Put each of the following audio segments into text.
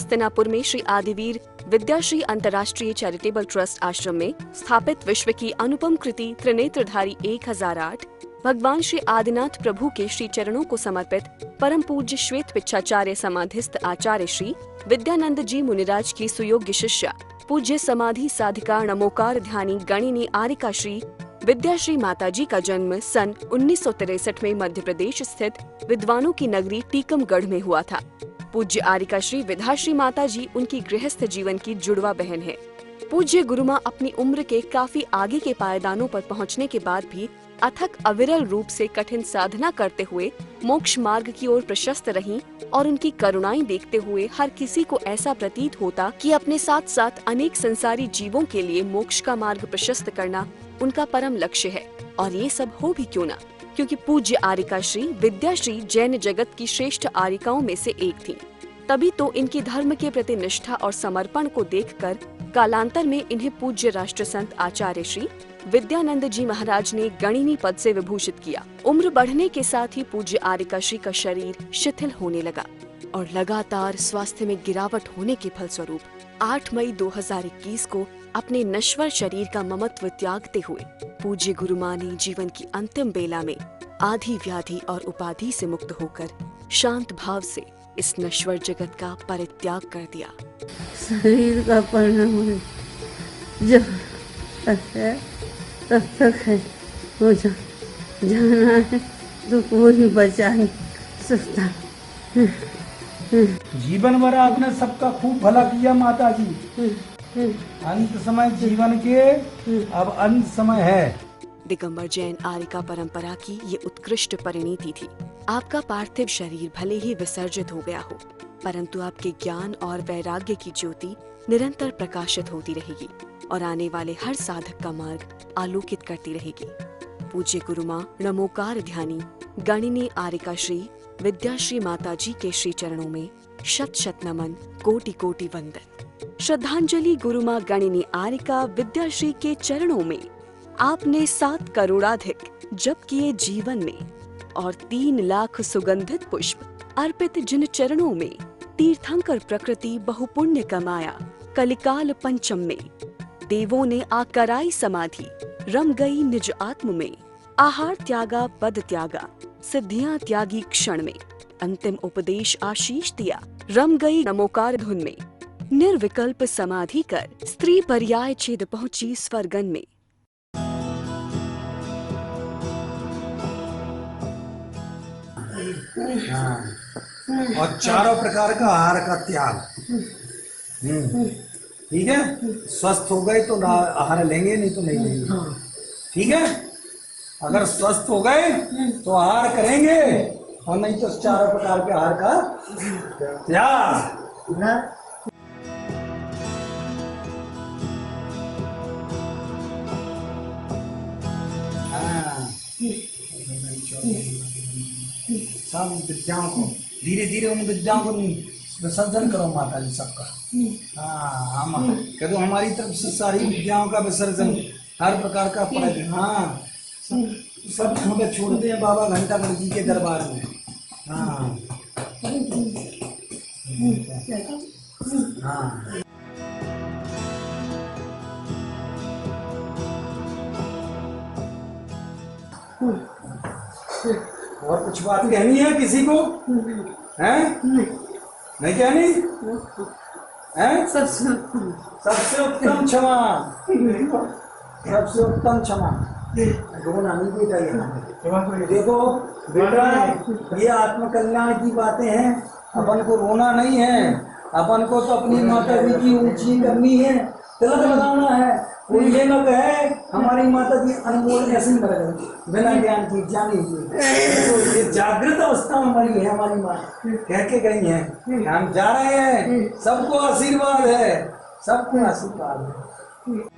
हस्तिनापुर में श्री आदिवीर विद्याश्री अंतर्राष्ट्रीय charitable trust आश्रम में स्थापित विश्व की अनुपम कृति त्रिनेत्रधारी 1008 भगवान श्री आदिनाथ प्रभु के श्री चरणों को समर्पित परम पूज्य श्वेत पिच्छाचार्य समाधिस्थ आचार्य श्री विद्यानंद जी मुनिराज की सुयोग्य शिष्या पूज्य समाधि साधिका नमोकार ध्यानी गणिनी आरिका श्री विद्याश्री माताजी का जन्म सन 1963 में मध्य प्रदेश स्थित विद्वानों की नगरी टीकमगढ़ में हुआ था। पूज्य आरिका श्री विद्याश्री माताजी उनकी गृहस्थ जीवन की जुड़वा बहन है। पूज्य गुरुमा अपनी उम्र के काफी आगे के पायदानों पर पहुंचने के बाद भी अथक अविरल रूप से कठिन साधना करते हुए मोक्ष मार्ग की ओर प्रशस्त रहीं और उनकी करुणाएं देखते हुए हर किसी को ऐसा प्रतीत होता कि अपने साथ साथ अनेक संसारी जीवों के लिए मोक्ष का मार्ग प्रशस्त करना उनका परम लक्ष्य है। और ये सब हो भी क्यों ना, क्योंकि पूज्य आरिका श्री विद्याश्री जैन जगत की श्रेष्ठ आरिकाओं में से एक थीं। तभी तो इनकी धर्म के प्रति निष्ठा और समर्पण को देखकर कालांतर में इन्हें पूज्य राष्ट्र संत आचार्य श्री विद्यानंद जी महाराज ने गणिनी पद से विभूषित किया। उम्र बढ़ने के साथ ही पूज्य आरिका श्री का शरीर शिथिल होने लगा और लगातार स्वास्थ्य में गिरावट होने के फलस्वरूप 8 मई 2021 को अपने नश्वर शरीर का ममत्व त्यागते हुए पूज्य गुरुमा ने जीवन की अंतिम बेला में आधि व्याधि और उपाधि से मुक्त होकर शांत भाव से इस नश्वर जगत का परित्याग कर दिया। शरीर का परिणाम जब तक है तब तक है, वो जाना है तो कोई बचा नहीं सकता। जीवन भर आपने सबका खूब भला किया माता जी। अंत समय जीवन के अब अंत समय है। दिगंबर जैन आरिका परंपरा की ये उत्कृष्ट परिणति थी। आपका पार्थिव शरीर भले ही विसर्जित हो गया हो, परंतु आपके ज्ञान और वैराग्य की ज्योति निरंतर प्रकाशित होती रहेगी और आने वाले हर साधक का मार्ग आलोकित करती रहेगी। पूज्य गुरुमा नमोकार ध्यानी गणिनी आरिका श्री विद्याश्री माताजी के श्री चरणों में शत शत नमन, कोटि कोटि वंदन। श्रद्धांजलि गुरुमा गणिनी आरिका विद्याश्री के चरणों में आपने 7 करोड़ाधिक जप किए जीवन में और 3 लाख सुगंधित पुष्प अर्पित जिन चरणों में तीर्थंकर प्रकृति बहुपुण्य कमाया। कलिकाल पंचम में देवों ने आकराई समाधि, रम गई निज आत्म में। आहार त्यागा पद त्यागा, सिद्धियां त्यागी क्षण में। अंतिम उपदेश आशीष दिया, रम गई नमोकार धुन में। निर्विकल्प समाधि कर स्त्री पर्याय छेद पहुंची स्वर्गन में। और चारों प्रकार का आहार का त्याग। ठीक है, स्वस्थ हो गए तो आहार लेंगे, नहीं तो नहीं लेंगे। ठीक है, अगर स्वस्थ हो गए तो आहार करेंगे और नहीं तो चारों प्रकार के आहार का त्याग। सब विद्याओं को धीरे धीरे उन विद्याओं को विसर्जन करो माता जी सबका। हाँ, हम कह दो हमारी तरफ से सारी विद्याओं का विसर्जन, हर प्रकार का पढ़। हाँ, सब छोड़ते हैं बाबा घंटागढ़ जी के दरबार में। हाँ हाँ, और कुछ बात कहनी है किसी को? हैं? नहीं कहनी? हैं? सबसे उत्तम क्षमा, सबसे उत्तम क्षमा। रोना नहीं बेटा, ये देखो बेटा, ये आत्मकल्याण की बातें हैं। अपन को रोना नहीं है, अपन को तो अपनी माता जी की ऊंची करनी है, तिलक लगाना है। वो ये न कहे हमारी माता जी अनमोल ऐसे ही मर गई बिना ज्ञान की, जानी हुई। तो ये जागृत अवस्था में मरी है हमारी माँ, कह के गई है। हम जा रहे हैं, सबको आशीर्वाद है, सबको आशीर्वाद है।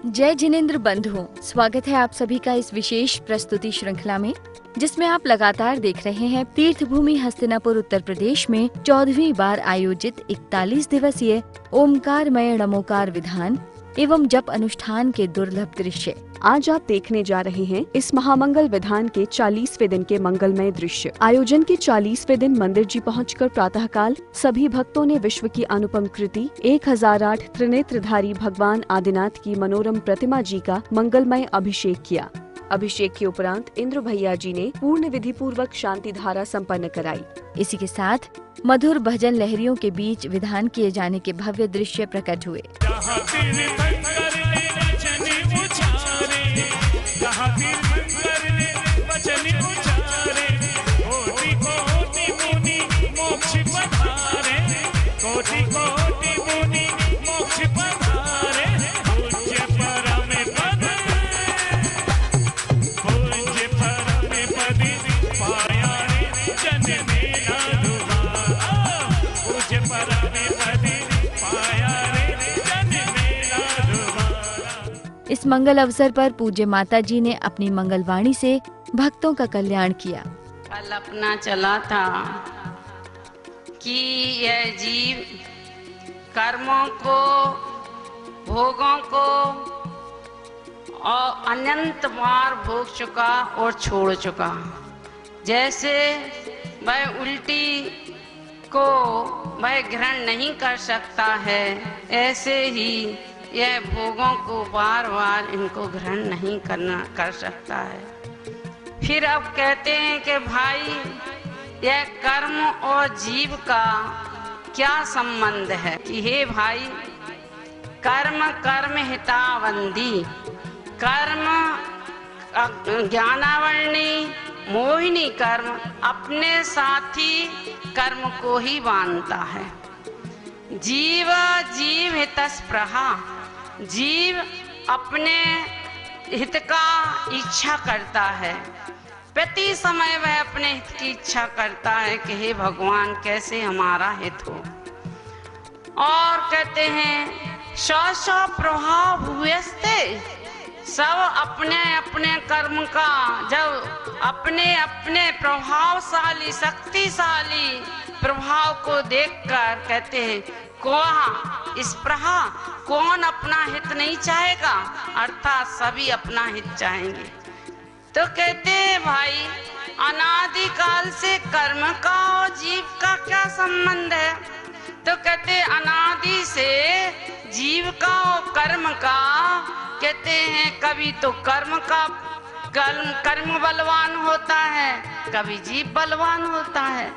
जय जिनेंद्र बंधुओं, स्वागत है आप सभी का इस विशेष प्रस्तुति श्रृंखला में, जिसमें आप लगातार देख रहे हैं तीर्थ भूमि हस्तिनापुर उत्तर प्रदेश में 14वीं बार आयोजित 41 दिवसीय ओमकारमय नमोकार विधान एवं जप अनुष्ठान के दुर्लभ दृश्य। आज आप देखने जा रहे हैं इस महामंगल विधान के 40वें दिन के मंगलमय दृश्य। आयोजन के 40वें दिन मंदिर जी पहुंचकर प्रातःकाल सभी भक्तों ने विश्व की अनुपम कृति 1008 त्रिनेत्रधारी भगवान आदिनाथ की मनोरम प्रतिमा जी का मंगलमय अभिषेक किया। अभिषेक के उपरांत इंद्र भैया जी ने पूर्ण विधि पूर्वक शांति धारा संपन्न कराई। इसी के साथ मधुर भजन लहरियों के बीच विधान किए जाने के भव्य दृश्य प्रकट हुए। इस मंगल अवसर पर पूज्य माता जी ने अपनी मंगलवाणी से भक्तों का कल्याण किया। कल्पना चला था कि यह जीव कर्मों को, भोगों को और अनंत बार भोग चुका और छोड़ चुका। जैसे वह उल्टी को वह ग्रहण नहीं कर सकता है, ऐसे ही यह भोगों को बार बार इनको ग्रहण नहीं कर सकता है। फिर अब कहते हैं कि भाई यह कर्म और जीव का क्या संबंध है, कि हे भाई कर्म कर्म हितावंदी, कर्म ज्ञानावरणी मोहिनी कर्म अपने साथी कर्म को ही बांधता है। जीव जीव हितस्पृहा, जीव अपने हित का इच्छा करता है, प्रति समय वह अपने हित की इच्छा करता है कि हे भगवान कैसे हमारा हित हो। और कहते हैं स्व प्रभाव हुएस्ते, सब अपने अपने कर्म का जब अपने अपने प्रभावशाली शक्तिशाली प्रभाव को देखकर कहते हैं स्पृहा, कौन अपना हित नहीं चाहेगा, अर्थात सभी अपना हित चाहेंगे। तो कहते हैं भाई अनादिकाल से कर्म का और जीव का क्या संबंध है, तो कहते अनादि से जीव का और कर्म का, कहते हैं कभी तो कर्म बलवान होता है, कभी जीव बलवान होता है।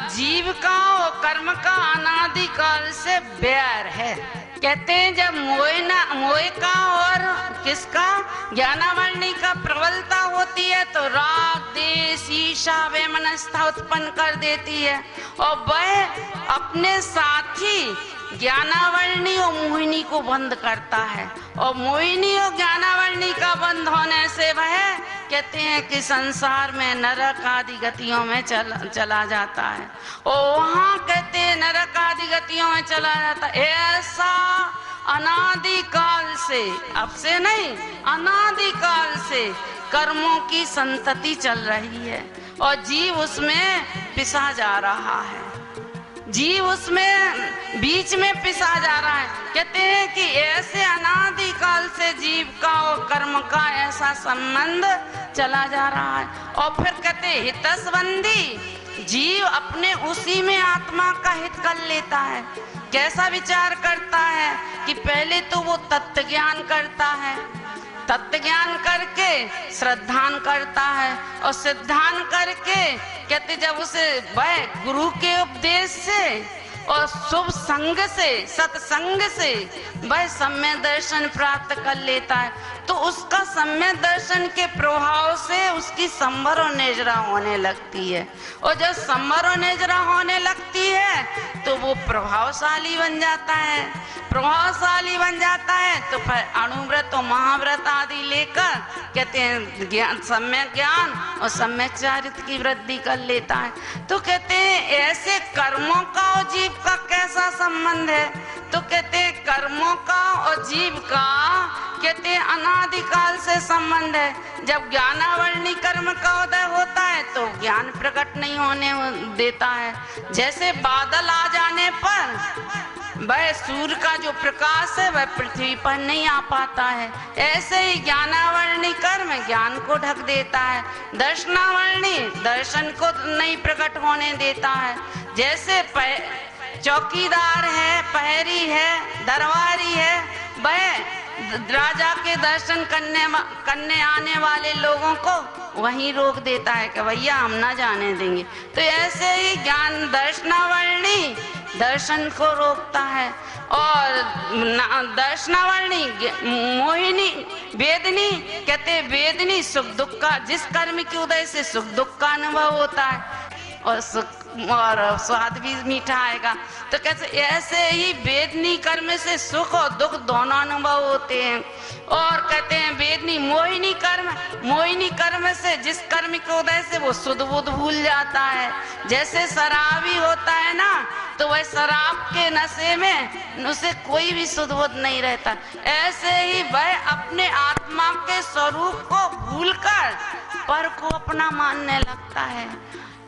जीव का और कर्म का अनादिकाल से बैर है। कहते हैं जब मोह का और किसका ज्ञानावरणी का प्रबलता होती है तो राग द्वेष ईर्ष्या वैमनस्यता उत्पन्न कर देती है, और वह अपने साथी ज्ञानावरणी और मोहिनी को बंद करता है, और मोहिनी और ज्ञानावरणी का बंद होने से वह कहते हैं कि संसार में नरक आदि गतियों में चला जाता है, और वहाँ कहते हैं नरक आदि गतियों में चला जाता है। ऐसा अनादिकाल से, अब से नहीं, अनादिकाल से कर्मों की संतति चल रही है और जीव उसमें पिसा जा रहा है, जीव उसमें बीच में पिसा जा रहा है। कहते हैं कि ऐसे अनादिकाल से जीव का और कर्म का ऐसा संबंध चला जा रहा है। और फिर कहते हैं हितसंबंधी, जीव अपने उसी में आत्मा का हित कर लेता है। कैसा विचार करता है कि पहले तो वो तत्व ज्ञान करता है, तत्व ज्ञान करके श्रद्धान करता है, और सिद्धान करके कहते जब उसे वह गुरु के उपदेश से और शुभ संग से, सत्संग से वह सम्यक दर्शन प्राप्त कर लेता है, तो उसका सम्यक दर्शन के प्रभाव से उसकी संवर और नेजरा होने लगती है, और जब संवर और नेजरा होने लगती है तो वो प्रभावशाली बन जाता है। प्रभावशाली बन जाता है तो फिर अणुव्रत और महाव्रत आदि लेकर कहते हैं ज्ञान, सम्यक ज्ञान और सम्यक चारित्र की वृद्धि कर लेता है। तो कहते हैं ऐसे कर्मों का और जीव का कैसा संबंध है, तो कहते हैं कर्मों का और जीव का कहते हैं अनादिकाल से संबंध है। जब ज्ञानावरणी कर्म का उदय होता है तो ज्ञान प्रकट नहीं होने देता है। जैसे बादल आ जाने पर वह सूर्य का जो प्रकाश है वह पृथ्वी पर नहीं आ पाता है। ऐसे ही ज्ञानावरणी कर्म ज्ञान को ढक देता है, दर्शनावरणी दर्शन को नहीं प्रकट होने देता है। जैसे चौकीदार है, पहरी है, दरबारी है, वह राजा के दर्शन करने आने वाले लोगों को वहीं रोक देता है कि भैया हम ना जाने देंगे। तो ऐसे ही ज्ञान दर्शनावरणी दर्शन को रोकता है, और दर्शनावरणी मोहिनी वेदनी कहते वेदनी सुख दुख का, जिस कर्म के उदय से सुख दुख का अनुभव होता है और स्वाद भी मीठा आएगा। तो कैसे ऐसे ही वेदनी कर्म से सुख और दुख दोनों अनुभव होते हैं। और कहते हैं वेदनी मोहिनी कर्म से, जिस कर्म के उदय से वो सुध बुध भूल जाता है। जैसे शराबी होता है ना, तो वह शराब के नशे में उसे कोई भी सुध बुध नहीं रहता। ऐसे ही वह अपने आत्मा के स्वरूप को भूलकर पर को अपना मानने लगता है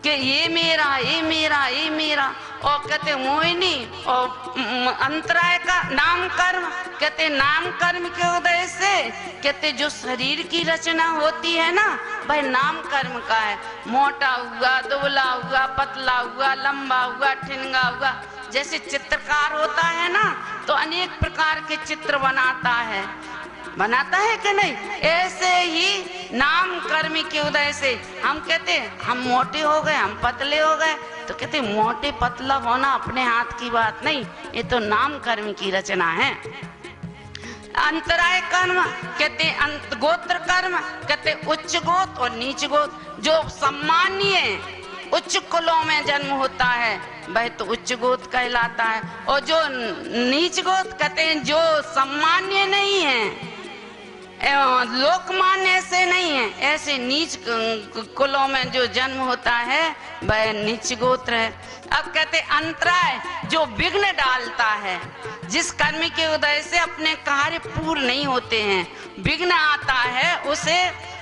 कि ये मेरा, ये मेरा, ये मेरा। और कहते मोहिनी और अंतराय का नाम कर्म, कहते नाम कर्म के उदय से कहते जो शरीर की रचना होती है ना, वह नाम कर्म का है। मोटा हुआ, दुबला हुआ, पतला हुआ, लंबा हुआ, ठिनगा हुआ। जैसे चित्रकार होता है ना, तो अनेक प्रकार के चित्र बनाता है कि नहीं। ऐसे ही नाम कर्म के उदय से हम कहते हम मोटे हो गए, हम पतले हो गए, तो कहते मोटे पतला होना अपने हाथ की बात नहीं, ये तो नाम कर्म की रचना है। अंतराय कर्म कहते गोत्र कर्म, कहते उच्च गोत्र और नीच गोत्र। जो सम्मानीय उच्च कुलों में जन्म होता है वह तो उच्च गोत्र कहलाता है, और जो नीच गोत्र कहते हैं जो सम्मान्य नहीं है, लोकमान्य से नहीं है, ऐसे नीच कुलों में जो जन्म होता है वह नीच गोत्र है। अब कहते अंतराय जो विघ्न डालता है, जिस कर्म के उदय से अपने कार्य पूर्ण नहीं होते हैं, विघ्न आता है, उसे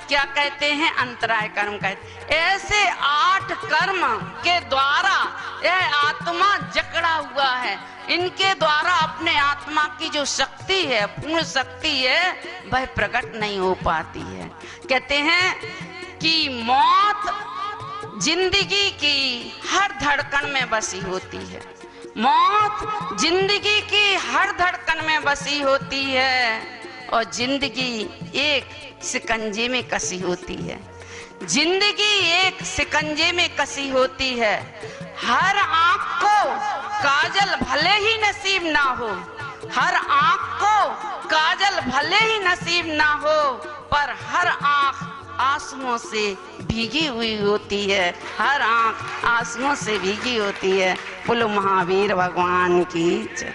क्या कहते हैं? अंतराय कर्म कहते। ऐसे 8 कर्म के द्वारा यह आत्मा जकड़ा हुआ है। इनके द्वारा अपने आत्मा की जो शक्ति है, पूर्ण शक्ति है, वह प्रकट नहीं हो पाती है। कहते हैं कि मौत जिंदगी की हर धड़कन में बसी होती है। मौत जिंदगी की हर धड़कन में बसी होती है, और जिंदगी एक शिकंजे में कसी होती है। जिंदगी एक शिकंजे में कसी होती है। हर आंख को काजल भले ही नसीब ना हो, हर आंख को काजल भले ही नसीब ना हो, पर हर आंख आंसुओं से भीगी हुई होती है। हर आंख आंसुओं से भीगी होती है। बोलो महावीर भगवान की जय।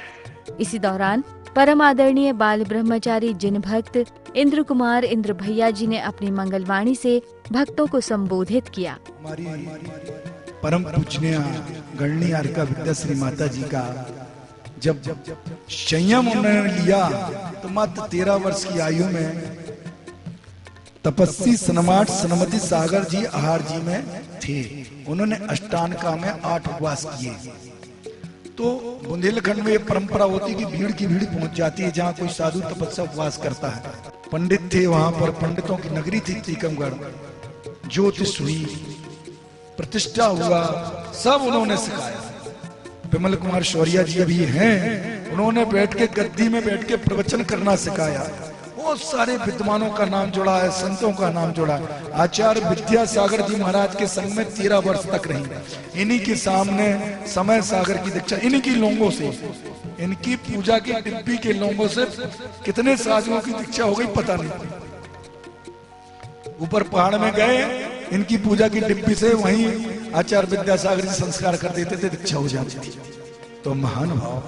इसी दौरान परम आदरणीय बाल ब्रह्मचारी जिन भक्त इंद्र कुमार इंद्र भैया जी ने अपनी मंगलवाणी से भक्तों को संबोधित किया। हमारी परम पूजनीय गणनीय अर्का विद्या श्री माता जी का जब संयम उन्होंने लिया तो मात्र 13 वर्ष की आयु में तपस्वी सनमाट सनमति सागर जी आहार जी में थे। उन्होंने अष्टांगा में 8 उपवास किए। तो बुंदेलखंड में ये परंपरा होती कि भीड़ की भीड़ पहुंच जाती है जहाँ कोई साधु तपस्या उपवास करता है। पंडित थे वहां पर, पंडितों की नगरी थी टीकमगढ़। ज्योतिष हुई, प्रतिष्ठा हुआ, सब उन्होंने सिखाया। विमल कुमार शौर्या जी अभी हैं, उन्होंने बैठ के गद्दी में बैठ के प्रवचन करना सिखाया। बहुत सारे विद्वानों का नाम जोड़ा है, संतों का नाम जोड़ा है। आचार्य विद्यासागर जी महाराज के संग में 13 वर्ष तक रही। इन्हीं के सामने समय सागर की दीक्षा, इन्हीं की लोगों से, इनकी पूजा की डिब्बी के लोगों से कितने साधुओं की दीक्षा हो गई पता नहीं। ऊपर पहाड़ में गए, इनकी पूजा की डिब्बी से वहीं आचार्य विद्यासागर जी संस्कार कर देते थे, दीक्षा हो जाती थी। तो महान भाव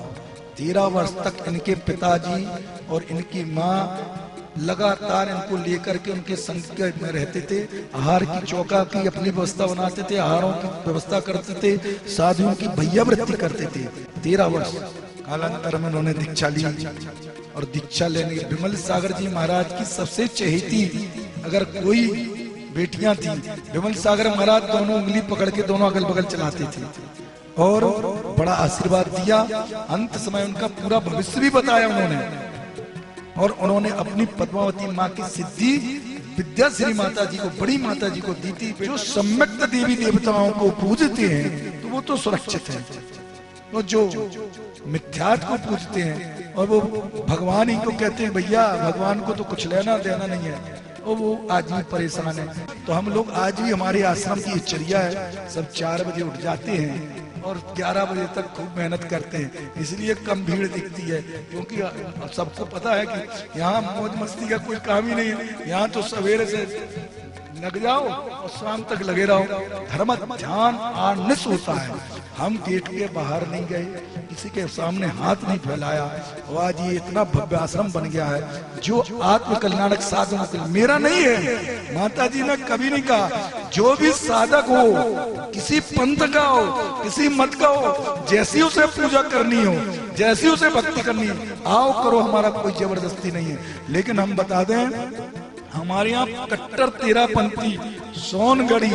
13 वर्ष तक इनके पिताजी और इनकी माँ लगातार इनको लेकर के उनके संग में रहते थे। आहार की चौका की अपनी व्यवस्था बनाते थे, आहारों की व्यवस्था करते थे, साधुओं की भैयावृत्ति करते थे। 13 वर्ष कालांतर में उन्होंने दीक्षा ली। और दीक्षा लेने के विमल सागर जी महाराज की सबसे चहेती अगर कोई बेटियां थी, विमल सागर महाराज दोनों उंगली पकड़ के दोनों अगल बगल चलाते थे। और बड़ा आशीर्वाद दिया। अंत समय उनका पूरा भविष्य भी बताया उन्होंने, और उन्होंने अपनी पद्मावती माँ की सिद्धि विद्याश्री माता जी को, बड़ी माता जी को दी थी। जो सम्यक देवी देवताओं को पूजते हैं तो वो तो सुरक्षित है, तो जो मिथ्यात को पूजते हैं और वो भगवान ही को कहते हैं भैया भगवान को तो कुछ लेना देना नहीं है, और वो आज भी परेशान है। तो हम लोग आज भी, हमारे आश्रम की चर्या है, सब 4 बजे उठ जाते हैं और 11 बजे तक खूब मेहनत करते हैं। इसलिए कम भीड़ दिखती है, क्योंकि सबको पता है कि यहाँ मौज मस्ती का कोई काम ही नहीं है। यहाँ तो सवेरे से लग जाओ और शाम तक लगे रहो। धर्म ध्यान आनिस होता है। हम गेट के बाहर नहीं गए, किसी के सामने हाथ नहीं फैलाया, और आज ये इतना भव्य आश्रम बन गया है जो आत्म कल्याणक साधन मेरा नहीं है। माता जी ने कभी नहीं कहा जो भी साधक हो, किसी पंथ का हो, किसी मत का हो, जैसी उसे पूजा करनी हो, जैसी उसे भक्ति करनी हो, आओ करो, हमारा कोई जबरदस्ती नहीं है। लेकिन हम बता दें, हमारे यहाँ कट्टर तेरापंथी सोनगढ़ी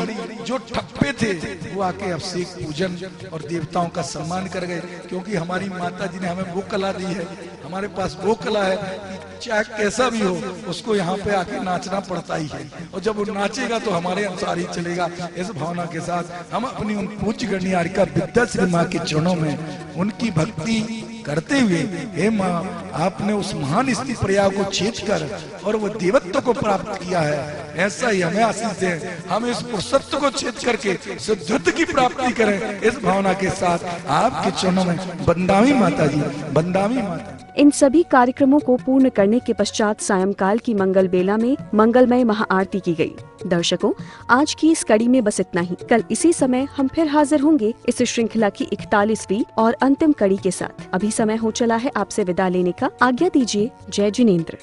जो ठप्पे थे वो आके अभिषेक पूजन और देवताओं का सम्मान कर गए, क्योंकि हमारी माता जी ने हमें वो कला दी है, हमारे पास वो कला है कि चाहे कैसा भी हो उसको यहाँ पे आके नाचना पड़ता ही है, और जब वो नाचेगा तो हमारे अनुसार ही चलेगा। इस भावना के साथ हम अपनी उन पूज्य गणियारिका विद्याश्री माँ के चरणों में उनकी भक्ति करते हुए, हे माँ आपने उस महान स्त्री प्रयाग को छेद कर और वो देवत्व को प्राप्त किया है, ऐसा ही हमें आशीष दें, हम इस पुरुषत्व को छेद करके सिद्धत्व की प्राप्ति करें। इस भावना के साथ आपके चरणों में बंदावी माता जी, बंदावी माता। इन सभी कार्यक्रमों को पूर्ण करने के पश्चात सायंकाल की मंगल बेला में मंगलमय महाआरती की गई। दर्शकों, आज की इस कड़ी में बस इतना ही। कल इसी समय हम फिर हाजिर होंगे इस श्रृंखला की 41वीं और अंतिम कड़ी के साथ। अभी समय हो चला है आपसे विदा लेने का। आज्ञा दीजिए। जय जिनेंद्र।